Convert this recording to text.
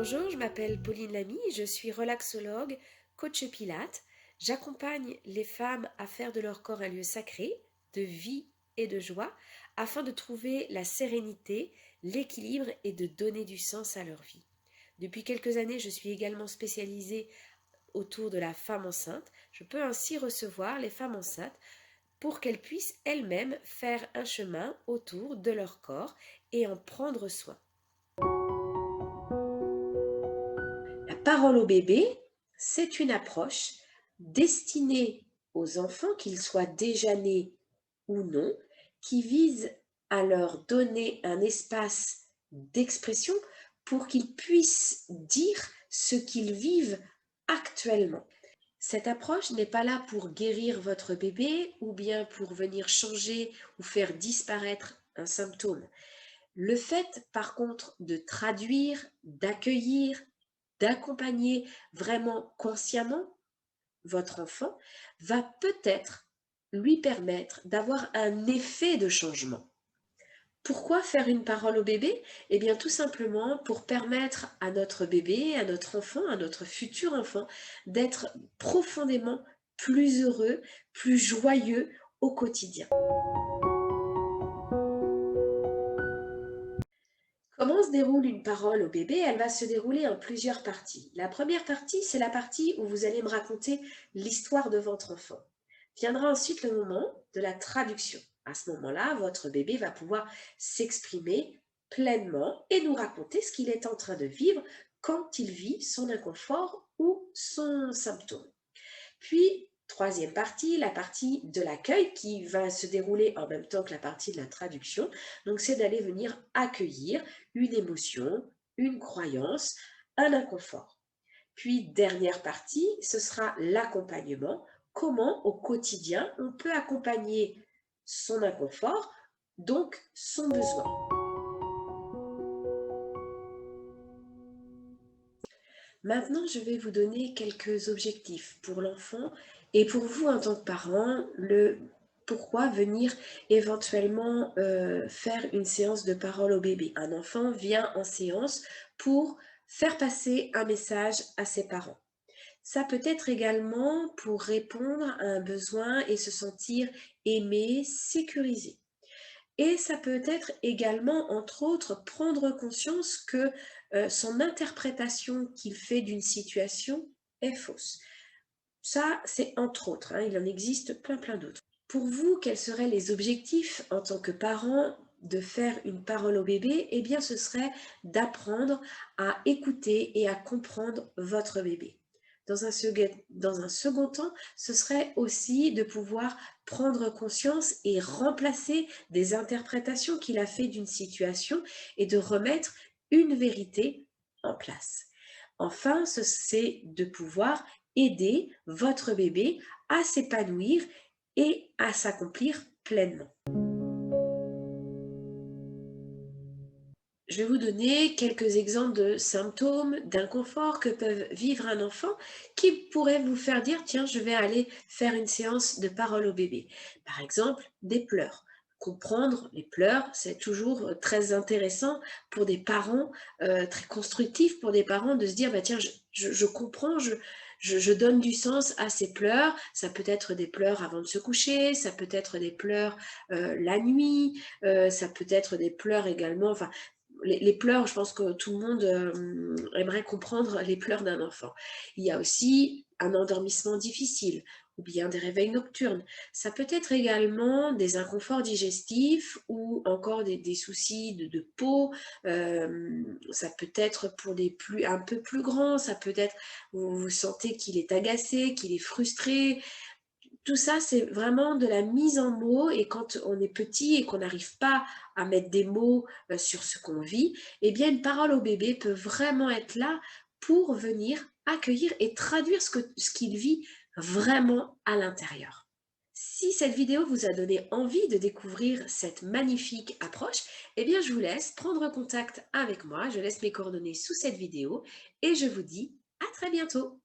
Bonjour, je m'appelle Pauline Lamy, je suis relaxologue, coach Pilates. J'accompagne les femmes à faire de leur corps un lieu sacré, de vie et de joie, afin de trouver la sérénité, l'équilibre et de donner du sens à leur vie. Depuis quelques années, je suis également spécialisée autour de la femme enceinte. Je peux ainsi recevoir les femmes enceintes pour qu'elles puissent elles-mêmes faire un chemin autour de leur corps et en prendre soin. La parole au bébé, c'est une approche destinée aux enfants, qu'ils soient déjà nés ou non, qui vise à leur donner un espace d'expression pour qu'ils puissent dire ce qu'ils vivent actuellement. Cette approche n'est pas là pour guérir votre bébé ou bien pour venir changer ou faire disparaître un symptôme. Le fait, par contre, de traduire, d'accueillir, d'accompagner vraiment consciemment votre enfant va peut-être lui permettre d'avoir un effet de changement. Pourquoi faire une parole au bébé? Eh bien tout simplement pour permettre à notre bébé, à notre enfant, à notre futur enfant d'être profondément plus heureux, plus joyeux au quotidien. Comment se déroule une parole au bébé? Elle va se dérouler en plusieurs parties. La première partie, c'est la partie où vous allez me raconter l'histoire de votre enfant. Viendra ensuite le moment de la traduction. À ce moment-là, votre bébé va pouvoir s'exprimer pleinement et nous raconter ce qu'il est en train de vivre quand il vit son inconfort ou son symptôme. Puis, troisième partie, la partie de l'accueil qui va se dérouler en même temps que la partie de la traduction. Donc, c'est d'aller venir accueillir une émotion, une croyance, un inconfort. Puis, dernière partie, ce sera l'accompagnement. Comment, au quotidien, on peut accompagner son inconfort, donc son besoin. Maintenant, je vais vous donner quelques objectifs pour l'enfant et pour vous en tant que parent, pourquoi venir éventuellement faire une séance de parole au bébé. Un enfant vient en séance pour faire passer un message à ses parents. Ça peut être également pour répondre à un besoin et se sentir aimé, sécurisé. Et ça peut être également, entre autres, prendre conscience que son interprétation qu'il fait d'une situation est fausse. Ça, c'est entre autres, hein, il en existe plein d'autres. Pour vous, quels seraient les objectifs en tant que parent de faire une parole au bébé? Eh bien, ce serait d'apprendre à écouter et à comprendre votre bébé. Dans un second temps, ce serait aussi de pouvoir prendre conscience et remplacer des interprétations qu'il a fait d'une situation et de remettre une vérité en place. Enfin, c'est de pouvoir aider votre bébé à s'épanouir et à s'accomplir pleinement. Je vais vous donner quelques exemples de symptômes d'inconfort que peuvent vivre un enfant qui pourraient vous faire dire tiens, je vais aller faire une séance de parole au bébé. Par exemple, des pleurs. Comprendre les pleurs, c'est toujours très intéressant pour des parents, très constructif pour des parents de se dire bah, tiens, je comprends, je donne du sens à ces pleurs. Ça peut être des pleurs avant de se coucher, ça peut être des pleurs la nuit, ça peut être des pleurs également. Enfin, les pleurs, je pense que tout le monde aimerait comprendre les pleurs d'un enfant. Il y a aussi un endormissement difficile ou bien des réveils nocturnes. Ça peut être également des inconforts digestifs ou encore des soucis de peau. Ça peut être pour des un peu plus grands, ça peut être vous sentez qu'il est agacé, qu'il est frustré. Tout ça, c'est vraiment de la mise en mots et quand on est petit et qu'on n'arrive pas à mettre des mots sur ce qu'on vit, eh bien une parole au bébé peut vraiment être là pour venir accueillir et traduire ce qu'il vit vraiment à l'intérieur. Si cette vidéo vous a donné envie de découvrir cette magnifique approche, eh bien je vous laisse prendre contact avec moi, je laisse mes coordonnées sous cette vidéo et je vous dis à très bientôt.